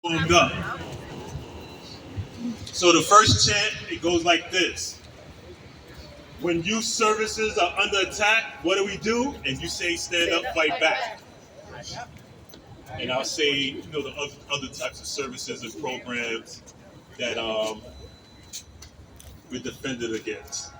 Warmed up. So the first chant, it goes like this. When youth services are under attack, what do? And you say stand up, fight back. And I'll say, the other types of services and programs that we're defended against.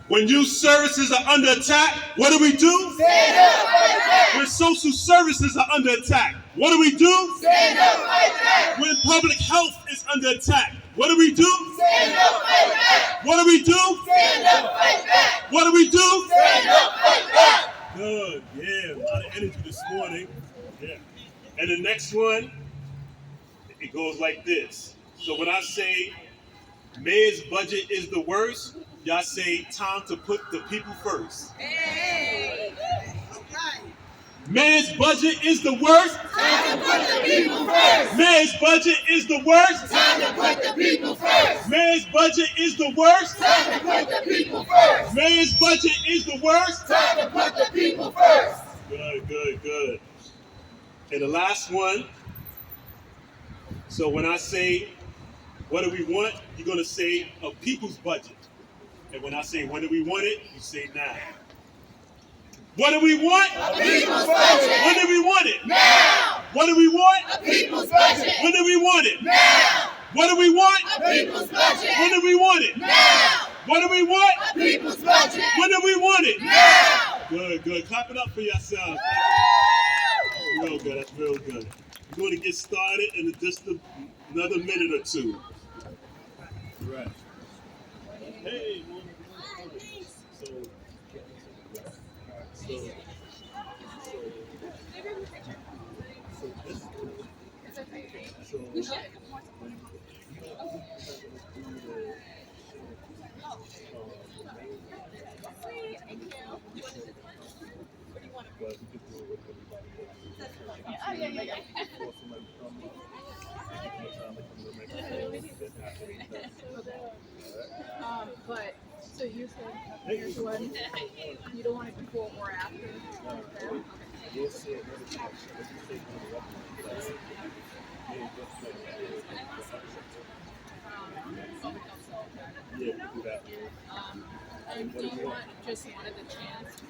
When youth services are under attack, what do? Stand up, fight back. When social services are under attack, what do? Stand up, fight back. When public health is under attack, what do? Stand up, fight back. What do? Stand up, fight back. What do? Stand up, fight back. Good, yeah, a lot of energy this morning. Yeah. And the next one, it goes like this. So when I say mayor's budget is the worst, y'all say time to put the people first. Hey. Mayor's budget is the worst. Time to put the people first. Mayor's budget is the worst. Time to put the people first. Mayor's budget is the worst. Time to put the people first. Mayor's budget is the worst. Time to put the people first. Good, good, good. And the last one. So when I say, what do we want? You're going to say a people's budget. And when I say, when do we want it? You say now. What do we want? A people's budget. When do we want it? Now. What do we want? A people's budget. When do we want it? Now. What do we want? A people's budget. When do we want it? Now. What do we want? A people's budget. When do we want it? Now. Good, good. Clap it up for yourselves. Real good. That's real good. We're going to get started in just another minute or two. Right. Hey. But so you said here's one. You don't want it before or after. Yeah, do that. And do you want just one of the chants?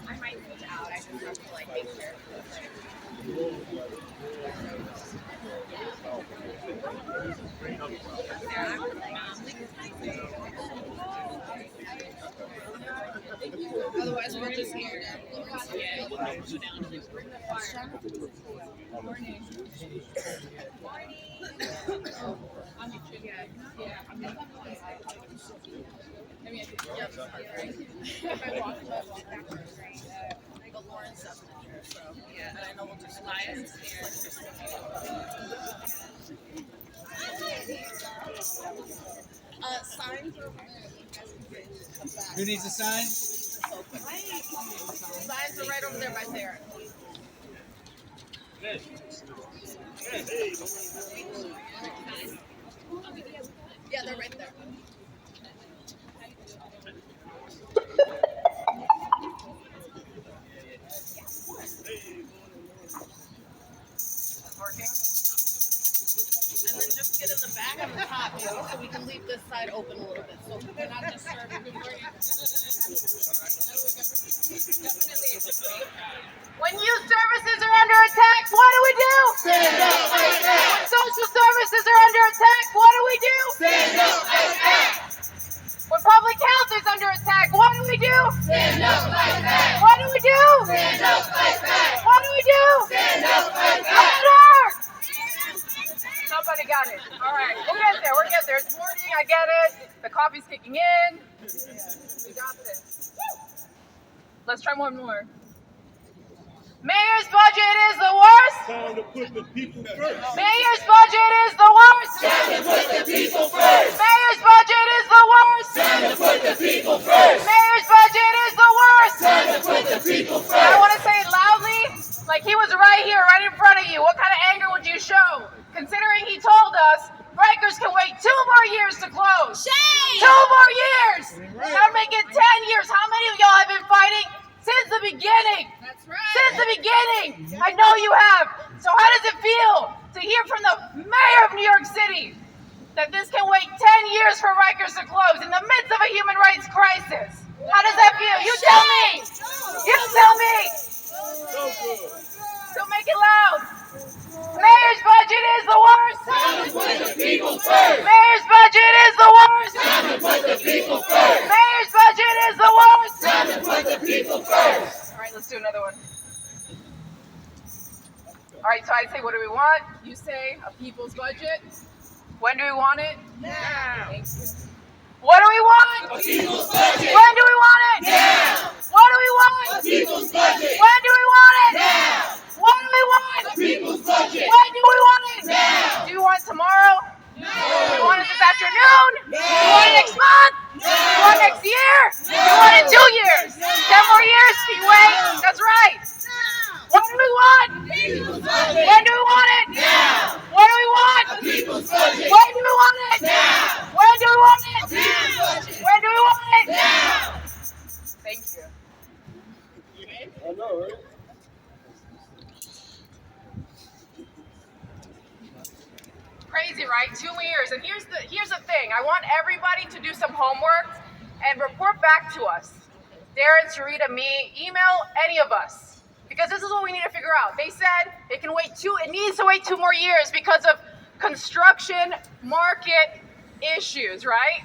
I might switch out. I just have to make sure. Otherwise, we're just here. Yeah, we'll go down. Morning. I'm yeah. I mean, I could, if I walk backwards, right? But Lauren's up there, so yeah, and I know we'll just Elias Signs are Who needs a sign? signs are right over there by Sarah. Yeah, they're right there. Working. And then just get in the back and the top, so we can leave this side open a little bit, so we're not disturbing. When youth services are under attack, what do? Stand up, fight back. When social services are under attack, what do? Stand up, fight back. When public health is under attack, what do? Stand up, fight back. What do? Stand up, fight back. What do? Stand up, fight back. Louder! Somebody got it. All right, we'll get there. We'll get there. It's morning. I get it. The coffee's kicking in. We got this. Let's try one more. Mayor's budget is the worst. Time to put the people first. Mayor's budget is the worst. Time to put the people first. Mayor's budget is the worst. Time to put the people first. Mayor's budget is the worst. Time to put the people I first. want to say it loudly, like he was right here, right in front of you. What kind of anger would you show? Considering he told us breakers can wait 2 more years to close. Shame! 2 more years. That'll make it 10 years. How many of y'all have been fighting since the beginning? That's right. Since the beginning. I know you have. So how does it feel to hear from the mayor of New York City that this can wait 10 years for Rikers to close in the midst of a human rights crisis? How does that feel? You tell me. You tell me. So make it loud. Mayor's budget is the worst. Time to put the people first. Mayor's budget is the worst. Time to put the people first. Mayor's budget is the worst. Time to put the people first. All right, let's do another one. All right, so I say, what do we want? You say a people's budget. When do we want it? Now. Thank you. What do we want? A people's budget. When do we want it? Now. What do we want? A people's budget. When do we want it? Now. What do we want? A people's budget. When do we want it? Now. Do you want it tomorrow? No. Do you want it this afternoon? No. Do you want it next month? No. Do you want it next year? Do you want it 2 years? 10 more years? Can you wait? That's right. What do we want? People's budget. When do we want it? Now. What do we want? A people's budget. When do we want it? Now. When do we want it? People's budget. When do we want it? Now. Thank you. I know, right? Crazy, right? 2 years. And here's the thing. I want everybody to do some homework and report back to us. Darren, Sarita, me, email any of us. Because this is what we need to figure out. They said it needs to wait 2 more years because of construction market issues, right?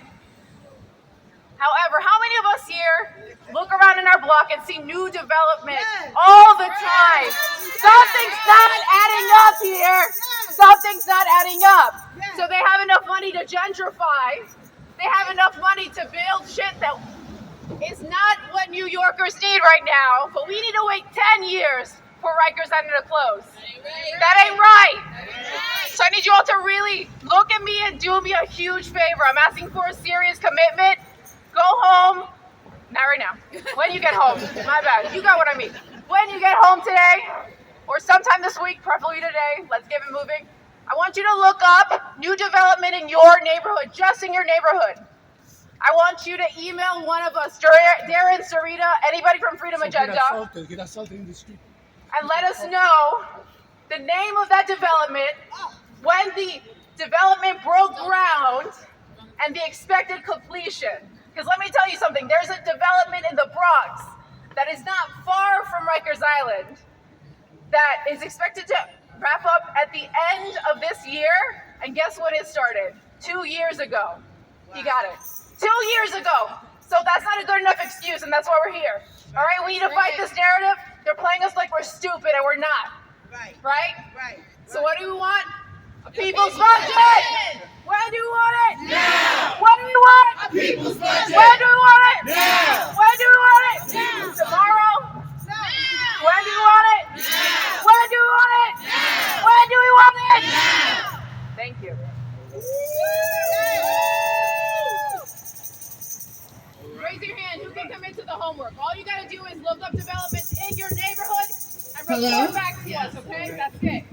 However, how many of us here look around in our block and see new development all the time? Something's not adding up here. Something's not adding up. So they have enough money to gentrify. They have enough money to build shit that is not what New Yorkers need right now. But we need to wait 10 years for Rikers Island to close. That ain't right. So I need you all to really look at me and do me a huge favor. I'm asking for a serious commitment. Go home. Not right now. When you get home. My bad. You got what I mean. When you get home today, or sometime this week, preferably today, let's get it moving. I want you to look up new development in your neighborhood, just in your neighborhood. I want you to email one of us, Darren, Sarita, anybody from Freedom Agenda, Get assaulted in the street. and let us know the name of that development, when the development broke ground, and the expected completion. Because let me tell you something, there's a development in the Bronx that is not far from Rikers Island that is expected to wrap up at the end of this year. And guess when it started? 2 years ago. You got it. 2 years ago. So that's not a good enough excuse, and that's why we're here. All right, we need to fight this narrative. They're playing us like we're stupid, and we're not. Right? So what do we want? A people's budget! When do we want it? Now. What do we want? A people's budget. When do we want it? Now. When do we want it? Now. Tomorrow? Now. When do we want it? Now. When do we want it? Now. When do we want it? Now. Thank you. Raise your hand. Who can commit to the homework? All you gotta do is look up developments in your neighborhood and report back to us, okay? That's it.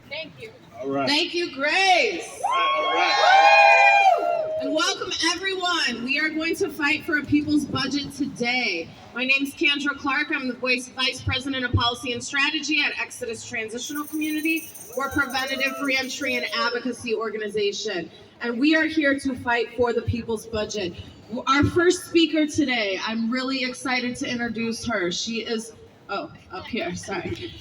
Thank you. All right. Thank you, Grace. All right. And welcome, everyone. We are going to fight for a people's budget today. My name's Kendra Clark. I'm the Vice President of Policy and Strategy at Exodus Transitional Community. We're a preventative reentry and advocacy organization. And we are here to fight for the people's budget. Our first speaker today, I'm really excited to introduce her. She is, up here, sorry.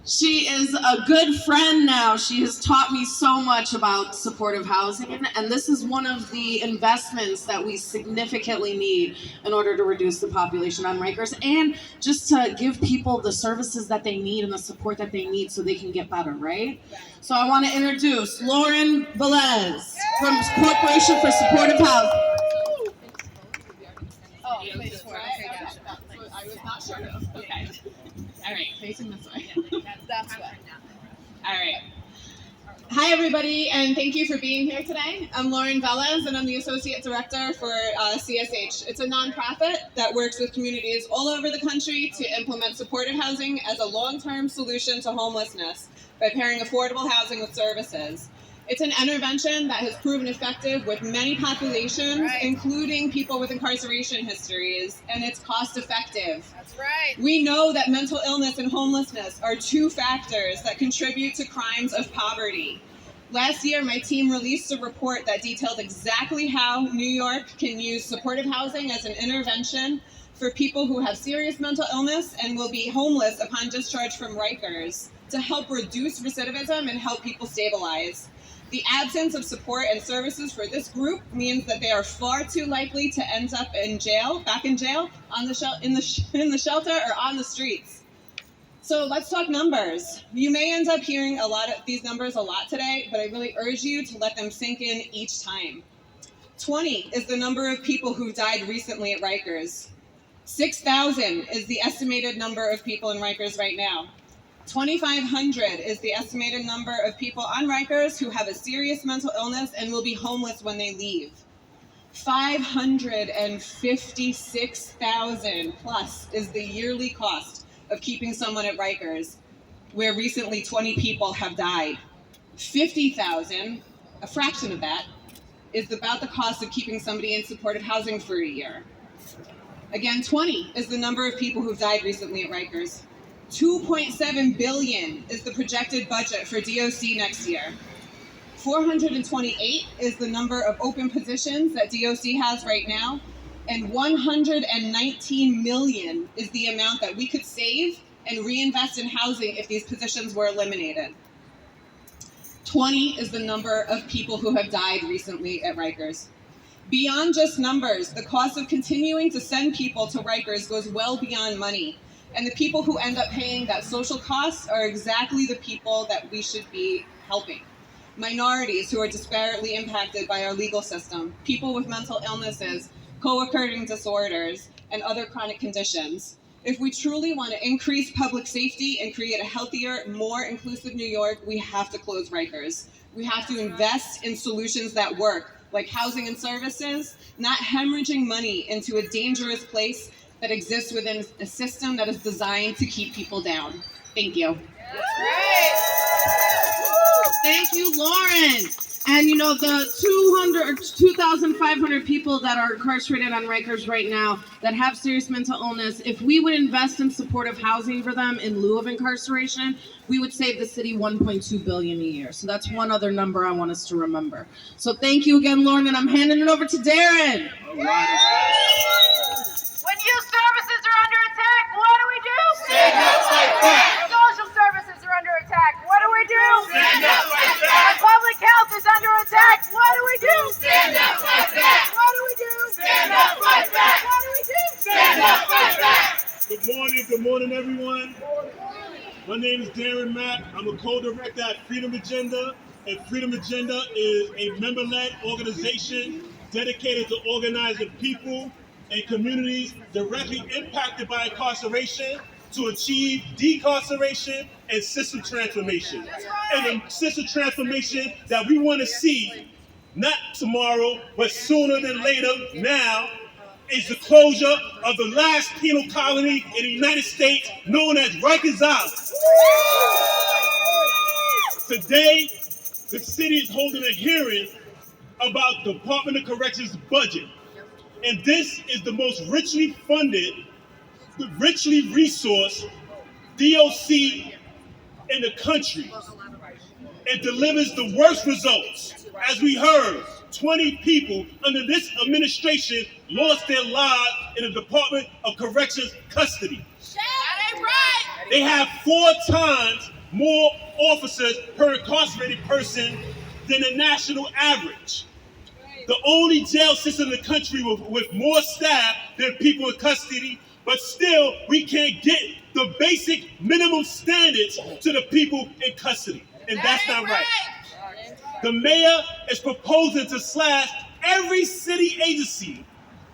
She is a good friend now. She has taught me so much about supportive housing, and this is one of the investments that we significantly need in order to reduce the population on Rikers and just to give people the services that they need and the support that they need so they can get better, right? So I want to introduce Lauren Velez from Corporation for Supportive Housing. Oh, please. I was not sure. Okay. All right, facing this way. That's what. All right. Hi, everybody, and thank you for being here today. I'm Lauren Velez, and I'm the Associate Director for CSH. It's a nonprofit that works with communities all over the country to implement supportive housing as a long-term solution to homelessness by pairing affordable housing with services. It's an intervention that has proven effective with many populations, Right. including people with incarceration histories, and it's cost effective. That's right. We know that mental illness and homelessness are two factors that contribute to crimes of poverty. Last year, my team released a report that detailed exactly how New York can use supportive housing as an intervention for people who have serious mental illness and will be homeless upon discharge from Rikers to help reduce recidivism and help people stabilize. The absence of support and services for this group means that they are far too likely to end up in jail, back in jail, in the shelter, or on the streets. So let's talk numbers. You may end up hearing a lot of these numbers a lot today, but I really urge you to let them sink in each time. 20 is the number of people who've died recently at Rikers. 6,000 is the estimated number of people in Rikers right now. 2,500 is the estimated number of people on Rikers who have a serious mental illness and will be homeless when they leave. 556,000 plus is the yearly cost of keeping someone at Rikers, where recently 20 people have died. 50,000, a fraction of that, is about the cost of keeping somebody in supportive housing for a year. Again, 20 is the number of people who've died recently at Rikers. 2.7 billion is the projected budget for DOC next year. 428 is the number of open positions that DOC has right now, and 119 million is the amount that we could save and reinvest in housing if these positions were eliminated. 20 is the number of people who have died recently at Rikers. Beyond just numbers, the cost of continuing to send people to Rikers goes well beyond money. And the people who end up paying that social cost are exactly the people that we should be helping. Minorities who are disparately impacted by our legal system, people with mental illnesses, co-occurring disorders, and other chronic conditions. If we truly want to increase public safety and create a healthier, more inclusive New York, we have to close Rikers. We have to invest in solutions that work, like housing and services, not hemorrhaging money into a dangerous place that exists within a system that is designed to keep people down. Thank you. That's right. Thank you, Lauren. And you know, the 2,500 people that are incarcerated on Rikers right now that have serious mental illness, if we would invest in supportive housing for them in lieu of incarceration, we would save the city $1.2 billion a year. So that's one other number I want us to remember. So thank you again, Lauren, and I'm handing it over to Darren. When youth services are under attack, what do we do? Stand up, fight back. Social services are under attack. What do we do? Stand up, fight back. When public health is under attack, what do we do? Stand up, fight back. What do we do? Stand up, fight back. What do we do? Stand up, fight back. Good morning, everyone. My name is Darren Mack. I'm a co-director at Freedom Agenda, and Freedom Agenda is a member-led organization dedicated to organizing people and communities directly impacted by incarceration to achieve decarceration and system transformation. And the system transformation that we want to see, not tomorrow, but sooner than later, now, is the closure of the last penal colony in the United States, known as Rikers Island. Today, the city is holding a hearing about the Department of Corrections budget. And this is the most richly funded, richly resourced DOC in the country. It delivers the worst results. As we heard, 20 people under this administration lost their lives in the Department of Corrections custody. That ain't right. They have 4 times more officers per incarcerated person than the national average. The only jail system in the country with more staff than people in custody, but still we can't get the basic minimum standards to the people in custody. And that's not right. The mayor is proposing to slash every city agency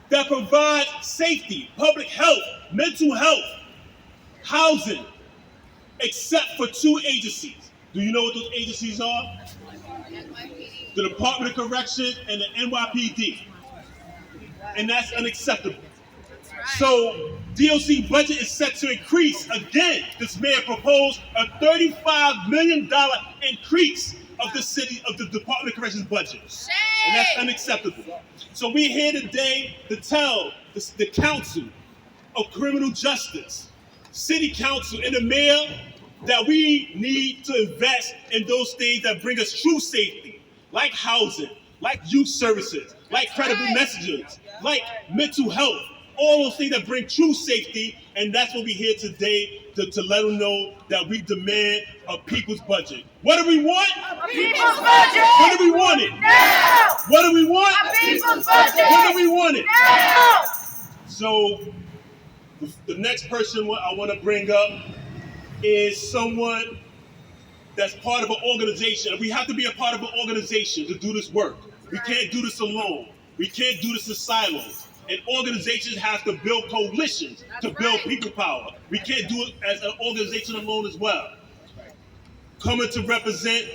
that provides safety, public health, mental health, housing, except for 2 agencies. Do you know what those agencies are? The Department of Corrections and the NYPD. And that's unacceptable. So DOC budget is set to increase again. This mayor proposed a $35 million increase of the city, of the Department of Corrections budget. And that's unacceptable. So we're here today to tell the Council of Criminal Justice, City Council, and the Mayor that we need to invest in those things that bring us true safety, like housing, like youth services, like credible messages, like mental health, all those things that bring true safety. And that's what we're here today to let them know that we demand a people's budget. What do we want? A people's budget! What do we want it? Now! What do we want? A people's budget! What do we want it? Now! So the next person I want to bring up is someone that's part of an organization. We have to be a part of an organization to do this work. We can't do this alone. We can't do this in silos. And organizations have to build coalitions to build people power. We can't do it as an organization alone as well. Coming to represent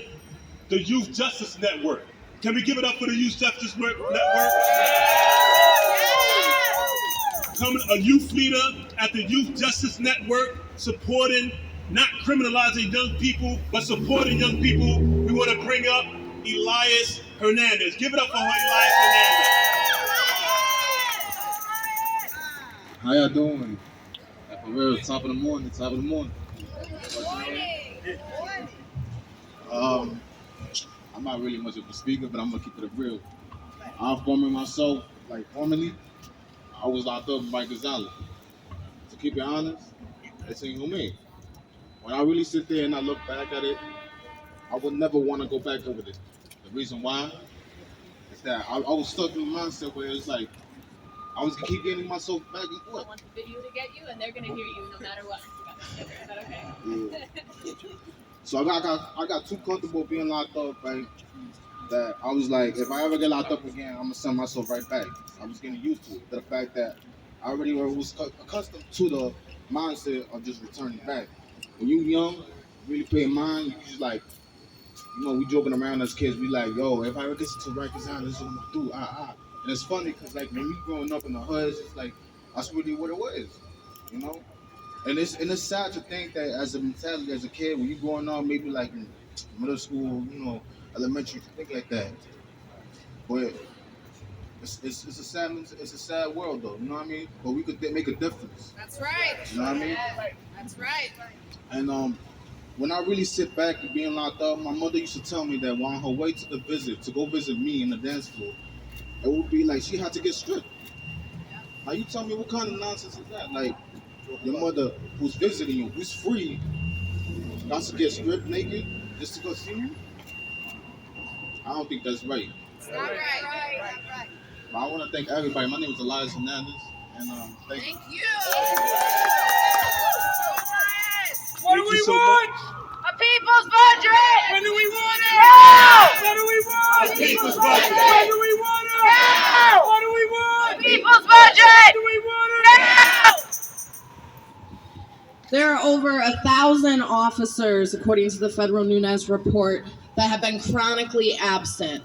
the Youth Justice Network. Can we give it up for the Youth Justice Network? Coming, a youth leader at the Youth Justice Network, supporting, not criminalizing young people, but supporting young people. We want to bring up Elias Hernandez. Give it up for Elias Hernandez. How y'all doing? For real, top of the morning. I'm not really much of a speaker, but I'm gonna keep it real. I'm forming myself, formerly, I was locked up by Gonzalez. To keep it honest, it's inhumane. When I really sit there and I look back at it, I would never want to go back over it. The reason why is that I was stuck in a mindset where it's like, I was gonna keep getting myself back and forth. I want the video to get you, and they're gonna hear you no matter what. Is that okay? Yeah. So I got too comfortable being locked up, right? That I was like, if I ever get locked up again, I'm gonna send myself right back. I was getting used to it. The fact that I already was accustomed to the mindset of just returning back. When you young, really pay mind, you just like, we joking around as kids. We like, yo, if I ever get to Rikers Island, this is what I'm gonna do. And it's funny because when we growing up in the hoods, it's like that's really what it was, And it's sad to think that as a mentality, as a kid, when you growing up, maybe like in middle school, elementary, think like that. But it's a sad world though, you know what I mean? But we could make a difference. That's right. You know what I mean? That's right. And when I really sit back and being locked up, my mother used to tell me that on her way to go visit me in the dance floor, it would be like she had to get stripped. Now you tell me what kind of nonsense is that? Like your mother who's visiting you, who's free, got to get stripped naked just to go see you? I don't think that's right. It's not right. But I want to thank everybody. My name is Elias Hernandez, and thank you. Thank you. What do we want? A people's budget! When do we want it? Now! What do we want? A people's budget! When do we want it? Now! What do we want? A people's budget! Do we want it? Now! There are over 1,000 officers, according to the Federal Nunes report, that have been chronically absent.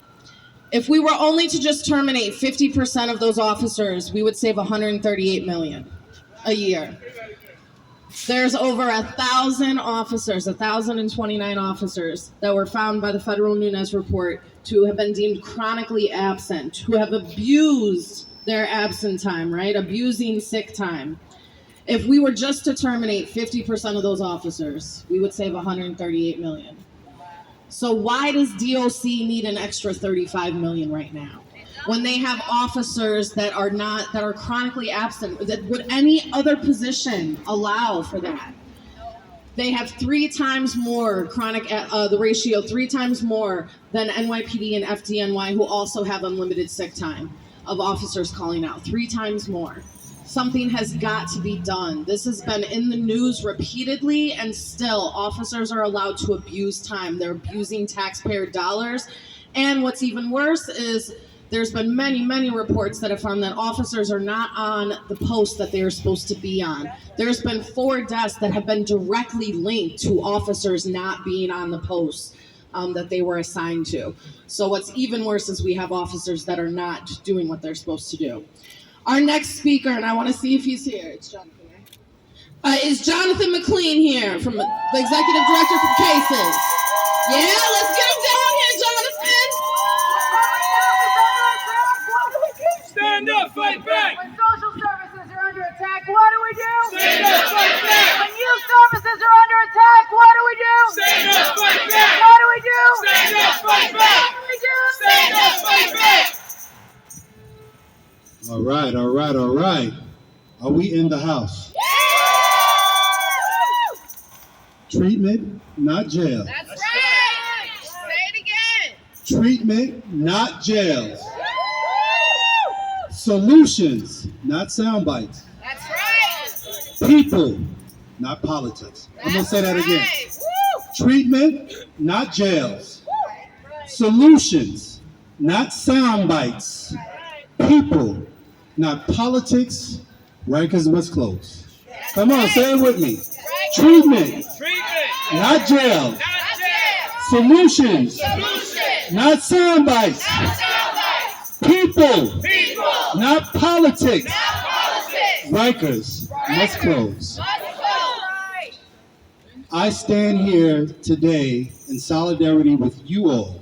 If we were only to just terminate 50% of those officers, we would save $138 million a year. There's over 1,000 officers, 1,029 officers that were found by the Federal Nunes report to have been deemed chronically absent, who have abused their absent time, right? Abusing sick time. If we were just to terminate 50% of those officers, we would save $138 million. So why does DOC need an extra $35 million right now? When they have officers that are chronically absent, that would any other position allow for that? They have 3 times more the ratio 3 times more than NYPD and FDNY, who also have unlimited sick time of officers calling out, 3 times more. Something has got to be done. This has been in the news repeatedly, and still officers are allowed to abuse time. They're abusing taxpayer dollars. And what's even worse is there's been many, many reports that have found that officers are not on the post that they are supposed to be on. There's been 4 deaths that have been directly linked to officers not being on the post that they were assigned to. So what's even worse is we have officers that are not doing what they're supposed to do. Our next speaker, and I want to see if he's here. It's Jonathan, right? Is Jonathan McLean here, from the Executive Director for Cases? Yeah, let's get him down Stand up, fight back. When social services are under attack, what do we do? Stand up, fight back. When youth services are under attack, what do we do? Stand up, fight back. What do we do? Stand up, fight back. What do we do? Stand up, fight back. All right, all right, all right. Are we in the house? Treatment, not jail. That's right. Say it again. Treatment, not jails. Solutions, not sound bites. That's right. People, not politics. I'm gonna say that again. Treatment, not jails. Solutions, not sound bites. People, not politics. Rikers must close. Come on, say it with me. Treatment, not jails. Solutions, not sound bites. People, not politics. Rikers must close. I stand here today in solidarity with you all,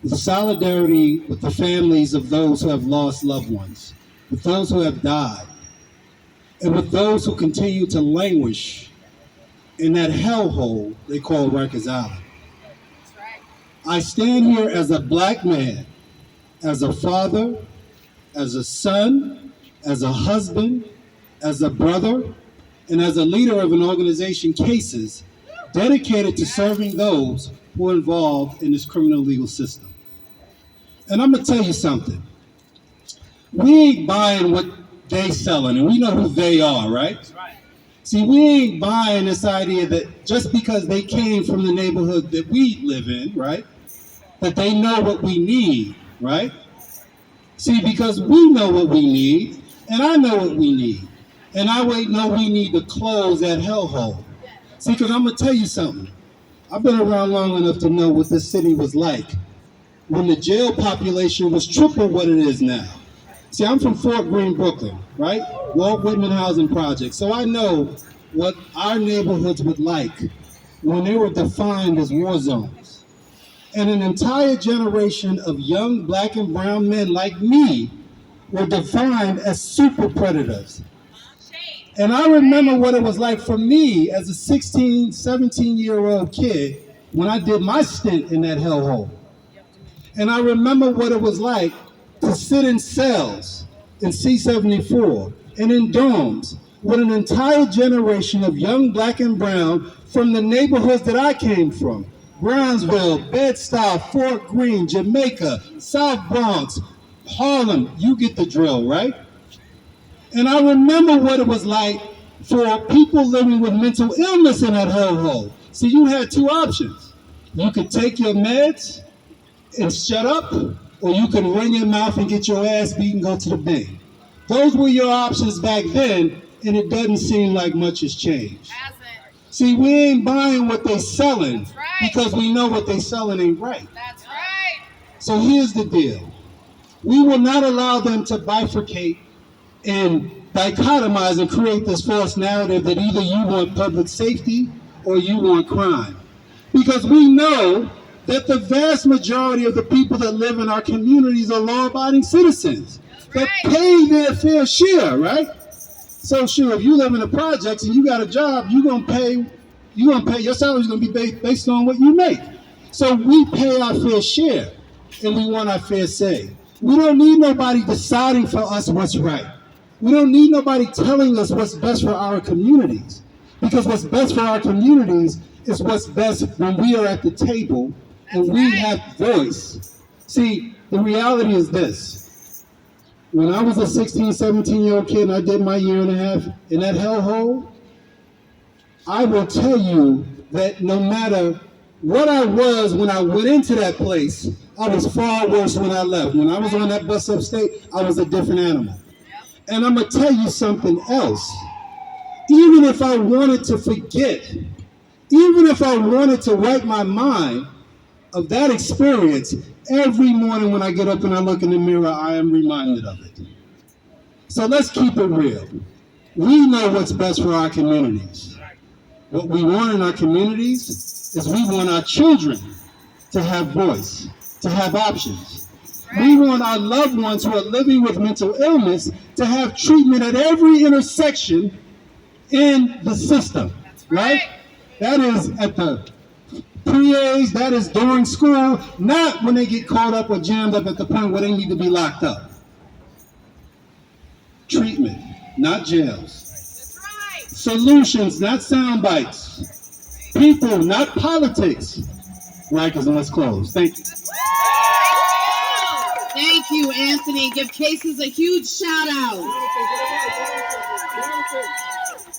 with solidarity with the families of those who have lost loved ones, with those who have died, and with those who continue to languish in that hellhole they call Rikers Island. I stand here as a black man, as a father, as a son, as a husband, as a brother, and as a leader of an organization, Cases, dedicated to serving those who are involved in this criminal legal system. And I'm gonna tell you something. We ain't buying what they selling, and we know who they are, right? See, we ain't buying this idea that just because they came from the neighborhood that we live in, right, that they know what we need, right? See, because we know what we need, and I know what we need, and I know we need to close that hellhole. See, because I'm gonna tell you something. I've been around long enough to know what this city was like when the jail population was triple what it is now. See, I'm from Fort Greene, Brooklyn, right? Walt Whitman Housing Project. So I know what our neighborhoods were like when they were defined as war zones. And an entire generation of young black and brown men like me were defined as super predators. And I remember what it was like for me as a 16, 17-year-old kid when I did my stint in that hellhole. And I remember what it was like to sit in cells in C-74 and in dorms with an entire generation of young black and brown from the neighborhoods that I came from. Brownsville, Bed-Stuy, Fort Greene, Jamaica, South Bronx, Harlem, you get the drill, right? And I remember what it was like for people living with mental illness in that hellhole. See, you had two options. You could take your meds and shut up, or you could run your mouth and get your ass beat and go to the bin. Those were your options back then, and it doesn't seem like much has changed. See, we ain't buying what they selling because we know what they selling ain't right. That's right. So here's the deal. We will not allow them to bifurcate and dichotomize and create this false narrative that either you want public safety or you want crime. Because we know that the vast majority of the people that live in our communities are law-abiding citizens that pay their fair share, right? So sure, if you live in the projects and you got a job, your salary's gonna be based on what you make. So we pay our fair share and we want our fair say. We don't need nobody deciding for us what's right. We don't need nobody telling us what's best for our communities. Because what's best for our communities is what's best when we are at the table and we have voice. See, the reality is this. When I was a 16, 17-year-old kid and I did my year and a half in that hellhole, I will tell you that no matter what I was when I went into that place, I was far worse when I left. When I was on that bus upstate, I was a different animal. And I'm gonna tell you something else. Even if I wanted to forget, even if I wanted to wipe my mind of that experience, every morning when I get up and I look in the mirror, I am reminded of it. So let's keep it real. We know what's best for our communities. What we want in our communities is we want our children to have voice, to have options. We want our loved ones who are living with mental illness to have treatment at every intersection in the system, right? That is at the PEREZ, that is during school, not when they get caught up or jammed up at the point where they need to be locked up. Treatment, not jails. Solutions, not sound bites. People, not politics. Rikers, and let's close. Thank you. Thank you, Anthony. Give Cases a huge shout out.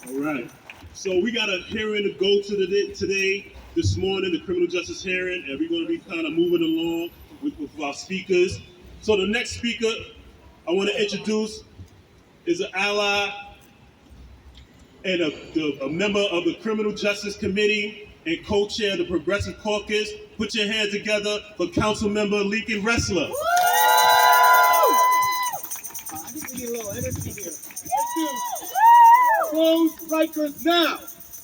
All right. So we got a hearing to go to today, this morning, the criminal justice hearing, and we're going to be kind of moving along with our speakers. So the next speaker I want to introduce is an ally and a member of the Criminal Justice Committee and co-chair of the Progressive Caucus. Put your hands together for Council Member Lincoln RESTLER. I think we need a little energy here. Let's do Close Rikers now!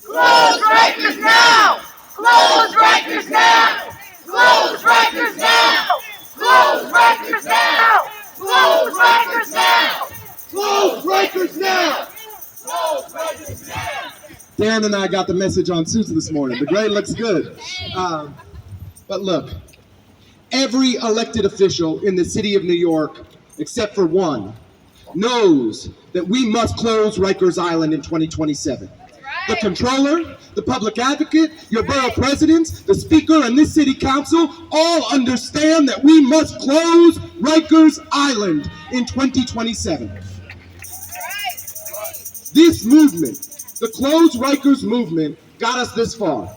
Close Rikers now! Close Rikers now! Close Rikers now! Close Rikers now! Close Rikers now! Close Rikers now! Close Rikers now! Darren and I got the message on Tuesday this morning. The grade looks good. But look, every elected official in the city of New York, except for one, knows that we must close Rikers Island in 2027. The controller, the public advocate, your borough presidents, the speaker, and this city council all understand that we must close Rikers Island in 2027. This movement, the Close Rikers movement, got us this far.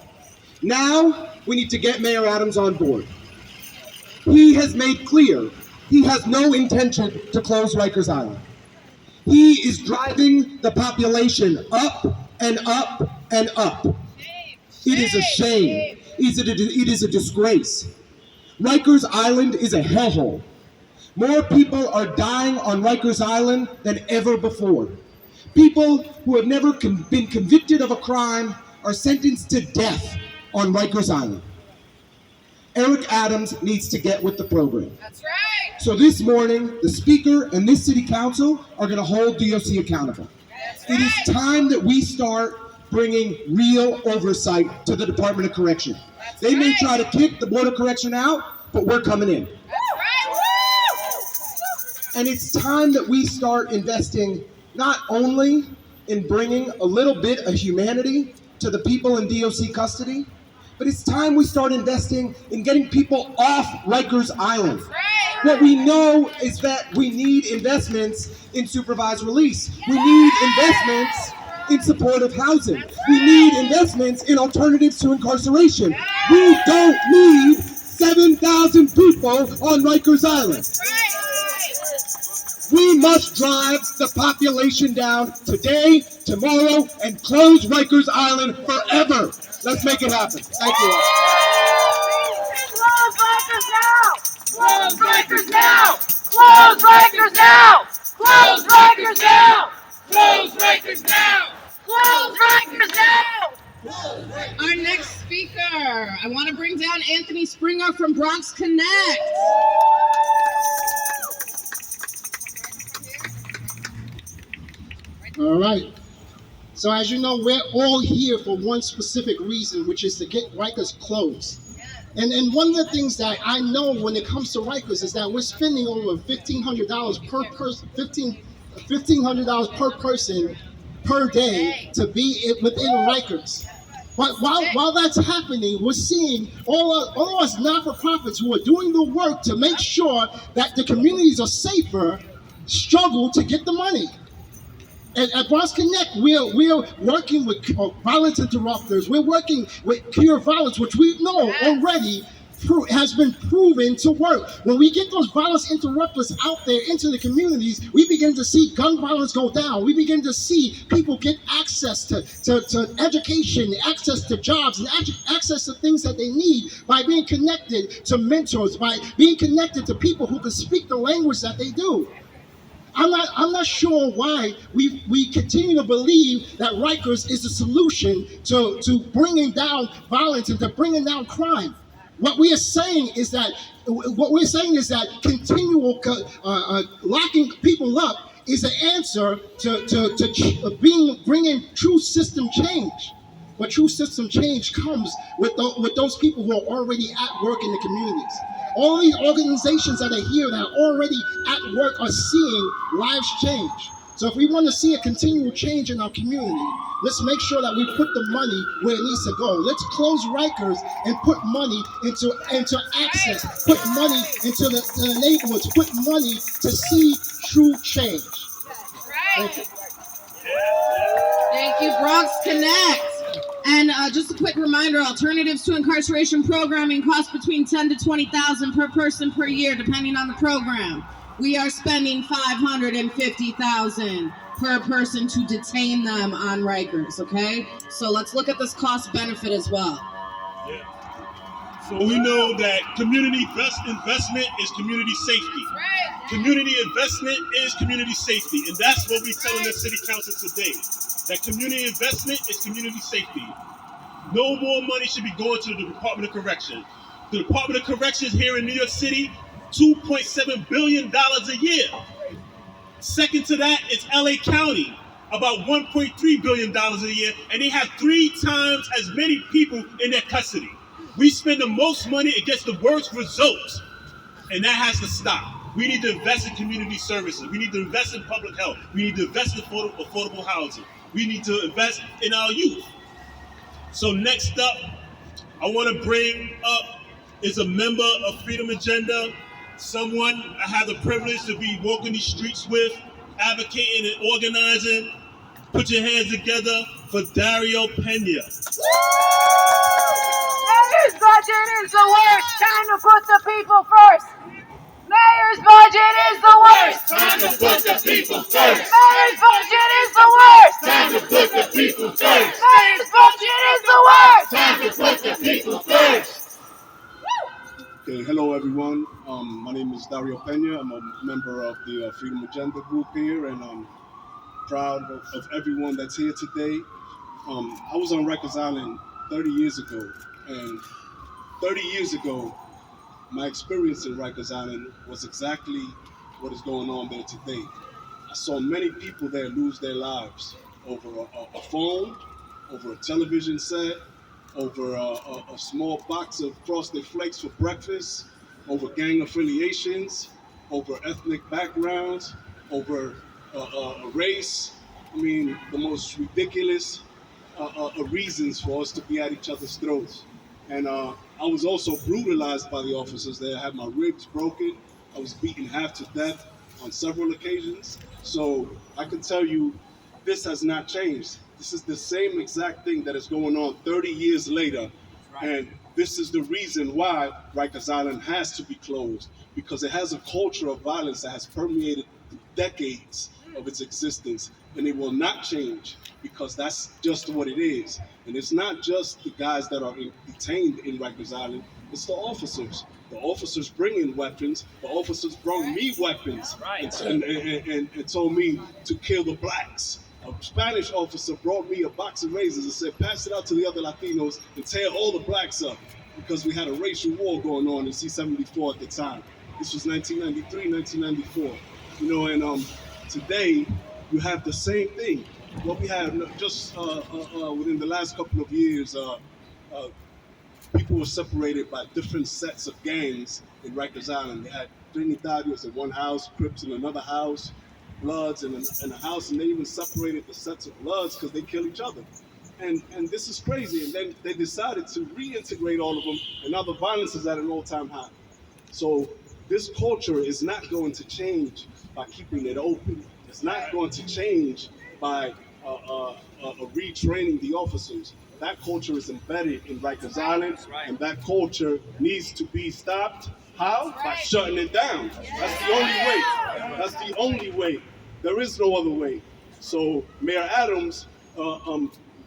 Now, we need to get Mayor Adams on board. He has made clear he has no intention to close Rikers Island. He is driving the population up and up and up. It is a shame. It is a disgrace. Rikers Island is a hellhole. More people are dying on Rikers Island than ever before. People who have never been convicted of a crime are sentenced to death on Rikers Island. Eric Adams needs to get with the program. That's right! So this morning, the speaker and this city council are going to hold DOC accountable. It is time that we start bringing real oversight to the Department of Correction. They may try to kick the Board of Correction out, but we're coming in. And it's time that we start investing not only in bringing a little bit of humanity to the people in DOC custody, but it's time we start investing in getting people off Rikers Island. What we know is that we need investments in supervised release. We need investments in supportive housing. We need investments in alternatives to incarceration. We don't need 7,000 people on Rikers Island. We must drive the population down today, tomorrow, and close Rikers Island forever. Let's make it happen. Thank you. Close Rikers now! Close Rikers now! Close Rikers now! Close Rikers now! Close Rikers now! Close Rikers now! Our next speaker, I want to bring down Anthony Springer from Bronx Connect. All right. So as you know, we're all here for one specific reason, which is to get Rikers closed. And one of the things that I know when it comes to Rikers is that we're spending over $1,500 per person, $1,500 per person per day to be within Rikers. But while that's happening, we're seeing all of us not-for-profits who are doing the work to make sure that the communities are safer struggle to get the money. At Bronx Connect, we're working with violence interrupters. We're working with Cure Violence, which we know already has been proven to work. When we get those violence interrupters out there into the communities, we begin to see gun violence go down. We begin to see people get access to education, access to jobs, and access to things that they need by being connected to mentors, by being connected to people who can speak the language that they do. I'm not sure why we continue to believe that Rikers is the solution to bringing down violence and to bringing down crime. What we are saying is that continual locking people up is an answer to bringing true system change. But true system change comes with those people who are already at work in the communities. All these organizations that are here that are already at work are seeing lives change. So if we want to see a continual change in our community, let's make sure that we put the money where it needs to go. Let's close Rikers and put money into access, put money into the neighborhoods, put money to see true change. Thank you. Thank you, Bronx Connect. And just a quick reminder, alternatives to incarceration programming cost between $10,000 to $20,000 per person per year, depending on the program. We are spending $550,000 per person to detain them on Rikers, okay? So let's look at this cost benefit as well. Yeah. So we know that community investment is community safety. Community investment is community safety. And that's what we're telling the city council today. That community investment is community safety. No more money should be going to the Department of Corrections. The Department of Corrections here in New York City, $2.7 billion a year. Second to that is LA County, about $1.3 billion a year, and they have 3 times as many people in their custody. We spend the most money, it gets the worst results, and that has to stop. We need to invest in community services. We need to invest in public health. We need to invest in affordable housing. We need to invest in our youth. So next up, I want to bring up is a member of Freedom Agenda, someone I have the privilege to be walking these streets with, advocating and organizing. Put your hands together for Dario Pena. Mayor's budget is the worst. Time to put the people first. Mayor's budget is the worst. Time to put the people first. Mayor's budget is the worst. Time to put the people first. Mayor's budget is the worst. Time to put the people first. Okay, hello everyone. My name is Dario Pena. I'm a member of the Freedom Agenda group here, and I'm proud of everyone that's here today. I was on Rikers Island 30 years ago, and 30 years ago, my experience in Rikers Island was exactly what is going on there today. I saw many people there lose their lives over a phone, over a television set, over a small box of Frosted Flakes for breakfast, over gang affiliations, over ethnic backgrounds, over a race. I mean, the most ridiculous reasons for us to be at each other's throats. And I was also brutalized by the officers there. I had my ribs broken. I was beaten half to death on several occasions. So I can tell you, this has not changed. This is the same exact thing that is going on 30 years later. And this is the reason why Rikers Island has to be closed, because it has a culture of violence that has permeated decades of its existence, and it will not change, because that's just what it is. And it's not just the guys that are detained in Rikers Island, it's the officers. The officers bring in weapons. The officers brought me weapons and told me to kill the blacks. A Spanish officer brought me a box of razors and said, pass it out to the other Latinos and tear all the blacks up, because we had a racial war going on in C-74 at the time. This was 1993, 1994. You know, and today you have the same thing. What we have just within the last couple of years, people were separated by different sets of gangs in Rikers Island. They had Trinitarios in one house, Crips in another house, Bloods in a house, and they even separated the sets of Bloods because they kill each other. And this is crazy. And then they decided to reintegrate all of them, and now the violence is at an all-time high. So this culture is not going to change by keeping it open. It's not going to change by retraining the officers. That culture is embedded in Rikers Island, and that culture needs to be stopped. How? By shutting it down. That's the only way. That's the only way. There is no other way. So Mayor Adams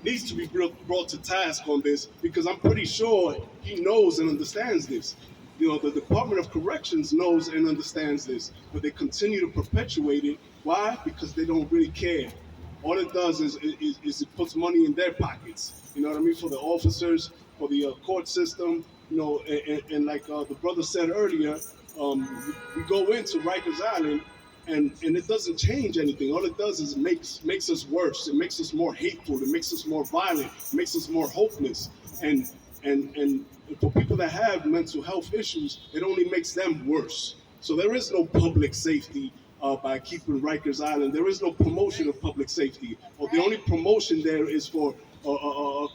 needs to be brought to task on this, because I'm pretty sure he knows and understands this. You know, the Department of Corrections knows and understands this, but they continue to perpetuate it. Why? Because they don't really care. All it does is it puts money in their pockets. You know what I mean? For the officers, for the court system, and like the brother said earlier, we go into Rikers Island, and it doesn't change anything. All it does is makes us worse. It makes us more hateful. It makes us more violent. It makes us more hopeless. And for people that have mental health issues, it only makes them worse. So there is no public safety by keeping Rikers Island. There is no promotion of public safety. Or the only promotion there is for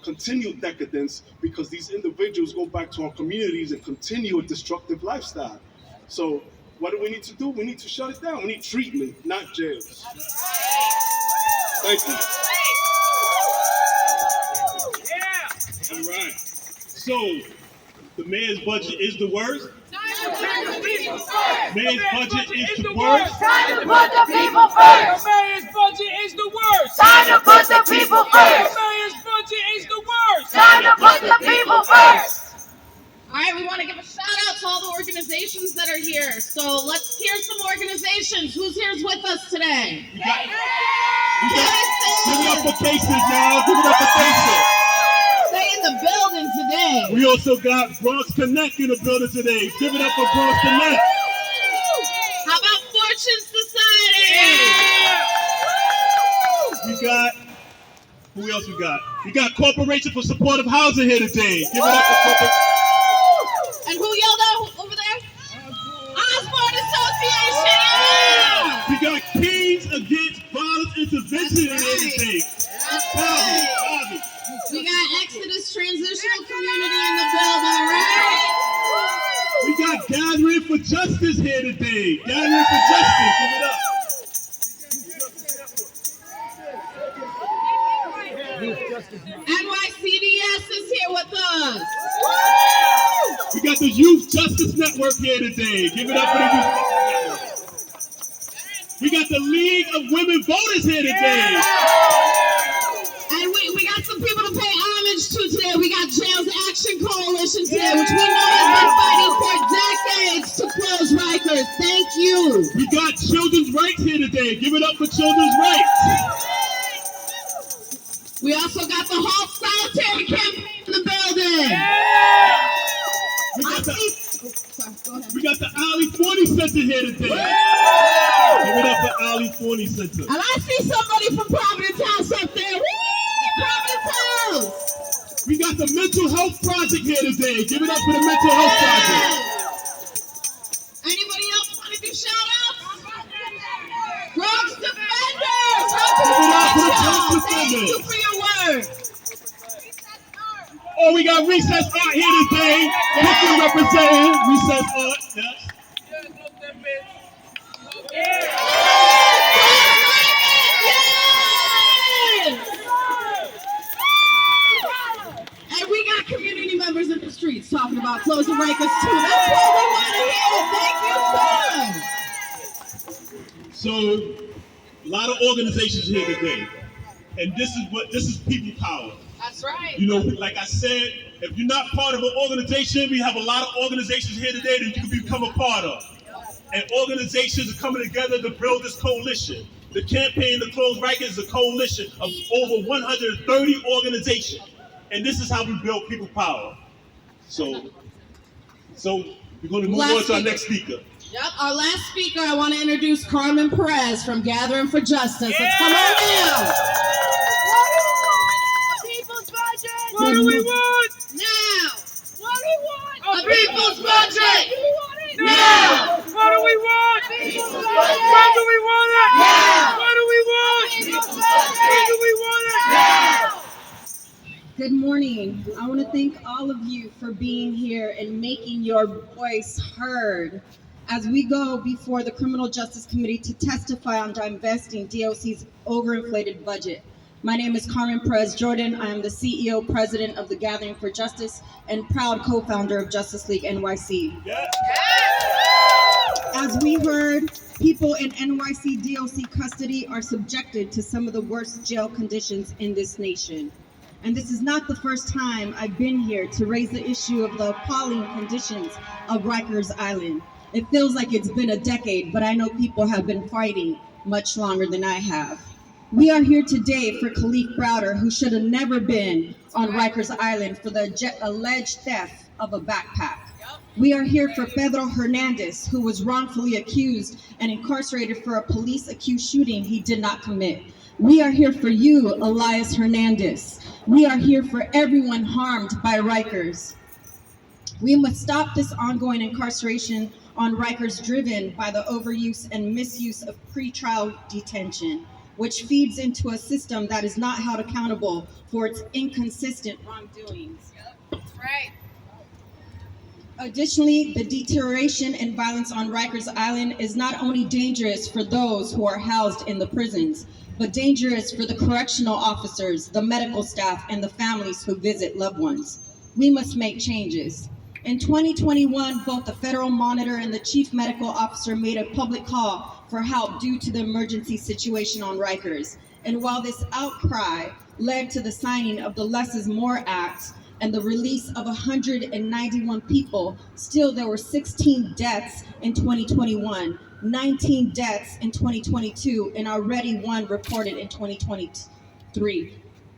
continued decadence, because these individuals go back to our communities and continue a destructive lifestyle. So what do we need to do? We need to shut it down. We need treatment, not jails. Thank you. All right. So the mayor's budget is the worst. Mayor's budget is the worst. Time to put the people first. The mayor's budget is the worst. Time to put the people first. The mayor's budget is the worst. Time to put the people first. All right, we want to give a shout out to all the organizations that are here. So let's hear some organizations. Who's here with us today? Give it up for cases, y'all. Give it up for cases. Stay in the building today. We also got Bronx Connect in the building today. Give it up for Bronx Connect. How about Fortune Society? We got, who else we got? We got Corporation for Supportive Housing here today. Give it up for Corporation. And who yelled out over there? Osborne Association. Yeah. We got Kings Against Violence Intervention in here today. Bobby. We got Exodus Transitional Community in the building, right? We got Gathering for Justice here today. Gathering for Justice. Give it up. NYCDS is here with us. We got the Youth Justice Network here today. Give it up for the Youth Justice Network. We got the League of Women Voters here today. And we got some people to pay homage to today. We got Jails Action Coalition today, which we know has been fighting for decades to close Rikers. Thank you. We got Children's Rights here today. Give it up for Children's Rights. We also got the Halt Solitary campaign in the building. We got the Ali 40 Center here today. Give it up for Ali 40 Center. And I see somebody from Providence House up there. Woo! Providence House. We got the Mental Health Project here today. Give it up for the Mental Health Project. Anybody else want to do shout outs? Bronx Defenders. Thank you for your work. Oh, we got Recess Art here today. Brooklyn representing Recess Art. Yes. And we got community members in the streets talking about closing Rikers too. That's what we want to hear. Thank you, sir. So, a lot of organizations here today. And this is people power. That's right. You know, like I said, if you're not part of an organization, we have a lot of organizations here today that you can become a part of. And organizations are coming together to build this coalition. The campaign to close Rikers is a coalition of over 130 organizations. And this is how we build people power. So we're going to move on to our next speaker. Yep, our last speaker, I want to introduce CARMEN PEREZ from Gathering for Justice. Let's come on down. What do we want? Now. What do we want? A people's budget. Now. What do we want? When do we want it? Now. What do we want? When do we want it? Now. Good morning. I want to thank all of you for being here and making your voice heard as we go before the Criminal Justice Committee to testify on divesting DOC's overinflated budget. My name is CARMEN PEREZ Jordan. I am the CEO, President of the Gathering for Justice, and proud co-founder of Justice League NYC. Yeah. As we heard, people in NYC DOC custody are subjected to some of the worst jail conditions in this nation. And this is not the first time I've been here to raise the issue of the appalling conditions of Rikers Island. It feels like it's been a decade, but I know people have been fighting much longer than I have. We are here today for Khalif Browder, who should have never been on Rikers Island for the alleged theft of a backpack. We are here for Pedro Hernandez, who was wrongfully accused and incarcerated for a police-accused shooting he did not commit. We are here for you, Elias Hernandez. We are here for everyone harmed by Rikers. We must stop this ongoing incarceration on Rikers driven by the overuse and misuse of pretrial detention, which feeds into a system that is not held accountable for its inconsistent wrongdoings. That's right. Additionally, the deterioration and violence on Rikers Island is not only dangerous for those who are housed in the prisons, but dangerous for the correctional officers, the medical staff, and the families who visit loved ones. We must make changes. In 2021, both the Federal Monitor and the Chief Medical Officer made a public call for help due to the emergency situation on Rikers. And while this outcry led to the signing of the Less is More Act and the release of 191 people, still there were 16 deaths in 2021, 19 deaths in 2022, and already one reported in 2023.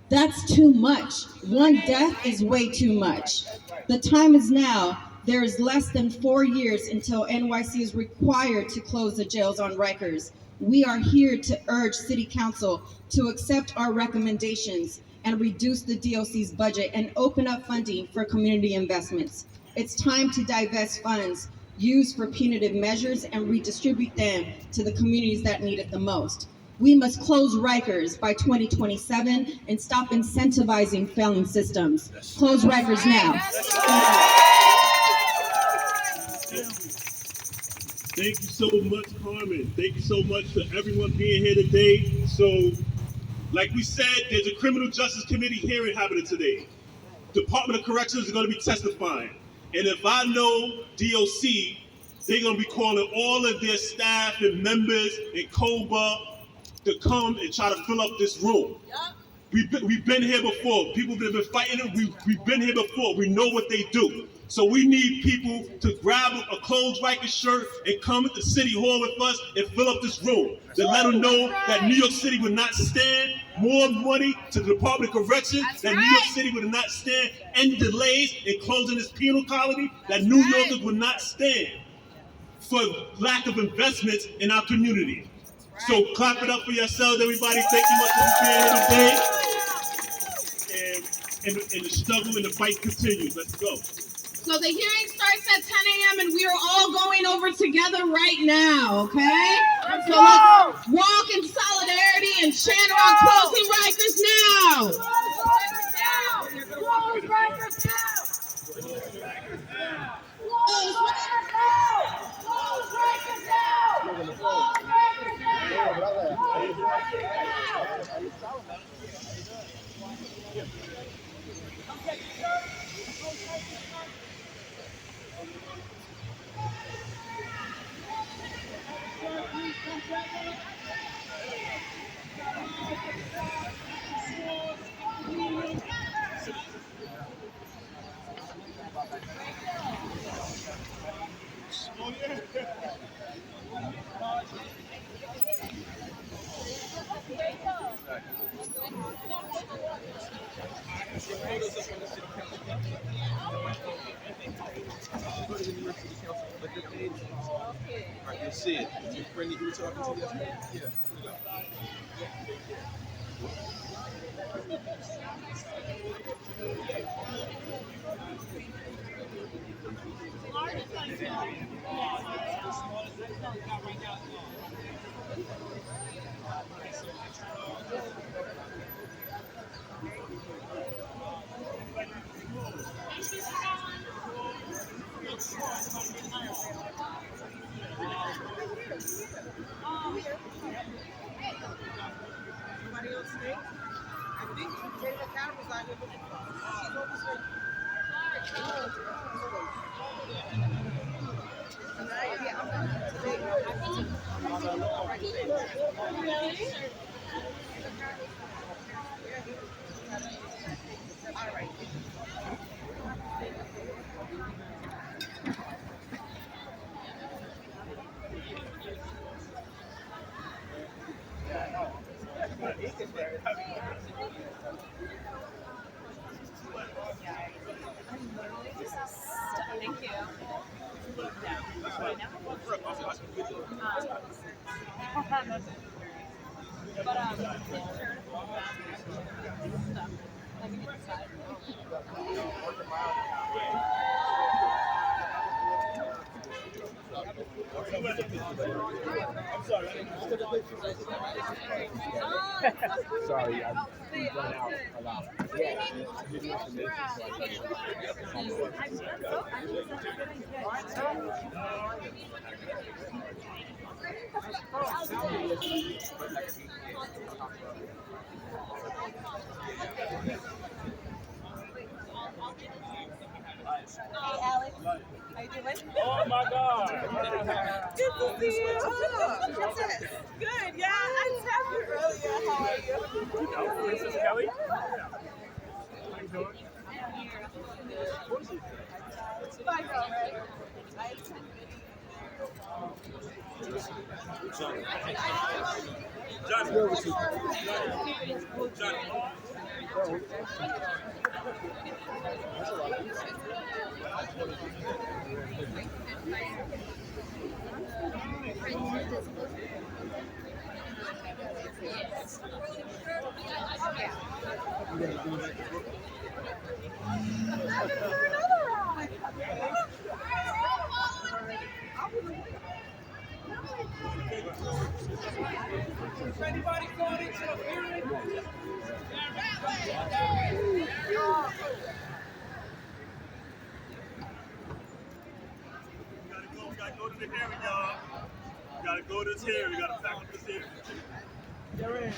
That's too much. One death is way too much. The time is now. There is less than 4 years until NYC is required to close the jails on Rikers. We are here to urge City Council to accept our recommendations and reduce the DOC's budget and open up funding for community investments. It's time to divest funds used for punitive measures and redistribute them to the communities that need it the most. We must close Rikers by 2027 and stop incentivizing failing systems. Close Rikers now. Thank you so much, Carmen. Thank you so much to everyone being here today. So, like we said, there's a criminal justice committee hearing happening today. Department of Corrections is going to be testifying. And if I know DOC, they're going to be calling all of their staff and members and COBA to come and try to fill up this room. We've been here before. People that have been fighting it, we've been here before. We know what they do. So we need people to grab a closed Rikers shirt and come to City Hall with us and fill up this room. To let them know that New York City would not stand more money to the Department of Corrections, that New York City would not stand any delays in closing this penal colony, that New Yorkers would not stand for lack of investments in our community. So clap it up for yourselves, everybody. Thank you much for being here today. And the struggle and the fight continues. Let's go. So the hearing starts at 10 a.m. and we are all going over together right now, okay? So let's walk in solidarity and chant on closing Rikers now. Close Rikers now! Close Rikers now! Close Rikers now! Close Rikers now! Close Rikers now! Close Rikers now! You'll see it. Your friend you were talking to yesterday? Yeah. Sorry, I'm run out a lot. Hey, Alex. How you doing? Oh my God. Good to see you. Good. Yeah, I tapped you earlier. How are you? This is Kelly. How you doing? I know, right? I attend Anybody going into a hearing? We gotta go to the hearing, y'all. We gotta go to this hearing. We gotta pack up this hearing. Get ready.